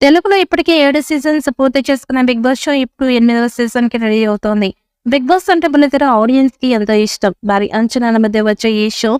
తెలుగులో ఇప్పటికే 7 సీజన్స్ పూర్తి చేసుకున్న 'బిగ్ బాస్' షో ఇప్పుడు 8వ సీజన్‌కి రెడీ అవుతోంది. 'బిగ్ బాస్' అంటే బుల్లితెర ఆడియన్స్‌కి ఎంతో ఇష్టం. భారీ అంచనాల మధ్య వచ్చే ఈ షో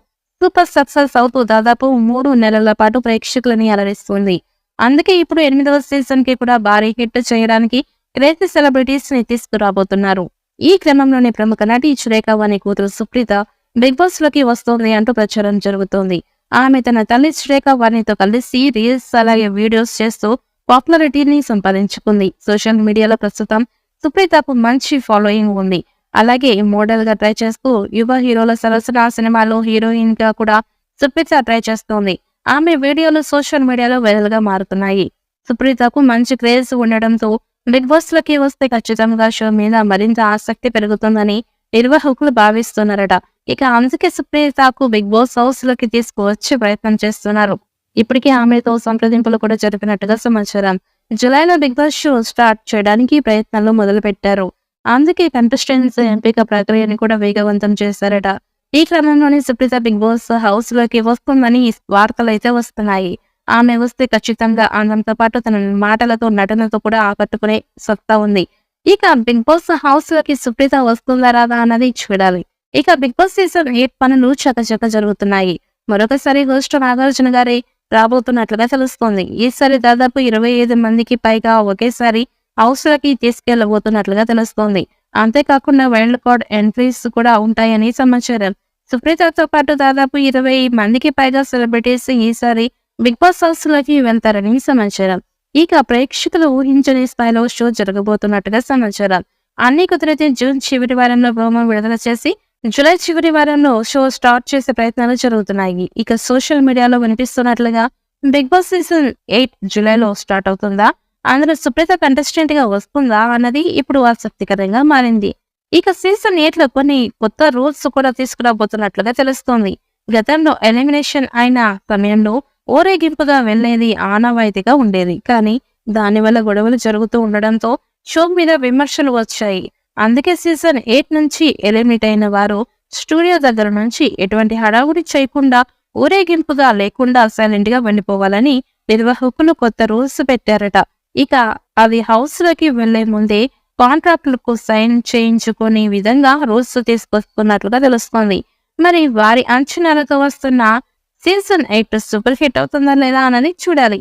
సూపర్ సక్సెస్ అవుతూ దాదాపు 3 నెలల పాటు ప్రేక్షకులని అలరిస్తుంది. అందుకే ఇప్పుడు 8వ సీజన్‌కి కూడా భారీ హిట్ చేయడానికి క్రేజీ సెలబ్రిటీస్‌ని తీసుకురాబోతున్నారు. ఈ క్రమంలోనే ప్రముఖ నటి సురేఖ వాణి కూతురు సుప్రీత 'బిగ్ బాస్'లోకి వస్తోంది అంటూ ప్రచారం జరుగుతోంది. ఆమె తన తల్లి సురేఖ వాణితో కలిసి రీల్స్ అలాగే వీడియోస్ చేస్తూ పాపులారిటీని సంపాదించుకుంది. సోషల్ మీడియాలో ప్రస్తుతం సుప్రీతకు మంచి ఫాలోయింగ్ ఉంది. అలాగే మోడల్ గా ట్రై చేస్తూ యువ హీరోల సరసన సినిమాలో హీరోయిన్ గా కూడా సుప్రీత ట్రై చేస్తోంది. ఆమె వీడియోలు సోషల్ మీడియాలో వైరల్ గా మారుతున్నాయి. సుప్రీతకు మంచి క్రేజ్ ఉండడంతో బిగ్ బాస్ లోకి వస్తే ఖచ్చితంగా షో మీద మరింత ఆసక్తి పెరుగుతుందని నిర్వాహకులు భావిస్తున్నారట. ఇక అందుకే సుప్రీతకు బిగ్ బాస్ హౌస్ లోకి తీసుకువచ్చే ప్రయత్నం చేస్తున్నారు. ఇప్పటికే ఆమెతో సంప్రదింపులు కూడా జరిపినట్టుగా సమాచారం. జులైలో బిగ్ బాస్ షో స్టార్ట్ చేయడానికి ప్రయత్నాలు మొదలుపెట్టారు. అందుకే కంటెస్టెంట్స్ ఎంపిక ప్రక్రియని కూడా వేగవంతం చేశారట. ఈ క్రమంలోనే సుప్రీత బిగ్ బాస్ హౌస్ లోకి వస్తుందని వార్తలైతే వస్తున్నాయి. ఆమె వస్తే ఖచ్చితంగా అందంతో పాటు తన మాటలతో నటనతో కూడా ఆకట్టుకునే సత్తా ఉంది. ఇక బిగ్ బాస్ హౌస్ లోకి సుప్రీత వస్తుందా రాదా అన్నది చూడాలి. ఇక బిగ్ బాస్ సీజన్ 8 పనులు చకచక జరుగుతున్నాయి. మరొకసారి హోస్ట్ నాగార్జున గారే రాబోతున్నట్లుగా తెలుస్తోంది. ఈసారి దాదాపు 25 మందికి పైగా ఒకేసారి హౌస్ లోకి తీసుకెళ్లబోతున్నట్లుగా తెలుస్తోంది. అంతేకాకుండా వైల్డ్ కార్డ్ ఎంట్రీస్ కూడా ఉంటాయని సమాచారం. సుప్రీతతో పాటు దాదాపు 20 మందికి పైగా సెలబ్రిటీస్ ఈసారి బిగ్ బాస్ హౌస్ లోకి వెళ్తారని సమాచారం. ఇక ప్రేక్షకులు ఊహించని స్థాయిలో షో జరగబోతున్నట్టుగా సమాచారం. అన్ని కుదిరితే జూన్ చివరి వారంలో ప్రోమో విడుదల చేసి జూలై చివరి వారంలో షో స్టార్ట్ చేసే ప్రయత్నాలు జరుగుతున్నాయి. ఇక సోషల్ మీడియాలో వినిపిస్తున్నట్లుగా బిగ్ బాస్ సీజన్ 8 జూలైలో స్టార్ట్ అవుతుందా, అందులో సుప్రీత కంటెస్టెంట్ గా వస్తుందా అన్నది ఇప్పుడు ఆసక్తికరంగా మారింది. ఇక సీజన్ 8 లో కొన్ని కొత్త రూల్స్ కూడా తీసుకురాబోతున్నట్లుగా తెలుస్తోంది. గతంలో ఎలిమినేషన్ అయిన సమయంలో ఊరేగింపుగా వెళ్లేది ఆనవాయితీగా ఉండేది. కానీ దానివల్ల గొడవలు జరుగుతూ ఉండడంతో షో మీద విమర్శలు వచ్చాయి. అందుకే సీజన్ 8 నుంచి ఎలిమినేట్ అయిన వారు స్టూడియో దగ్గర నుంచి ఎటువంటి హడావుడి చేయకుండా ఊరేగింపుగా లేకుండా సైలెంట్ గా వెళ్లిపోవాలని నిర్వాహకులు కొత్త రూల్స్ పెట్టారట. ఇక అది హౌస్ లోకి వెళ్లే ముందే కాంట్రాక్టులకు సైన్ చేయించుకునే విధంగా రూల్స్ తీసుకొస్తున్నట్లుగా తెలుస్తోంది. మరి వారి అంచనాలతో వస్తున్న సీజన్ 8 సూపర్ హిట్ అవుతుందా లేదా అన్నది చూడాలి.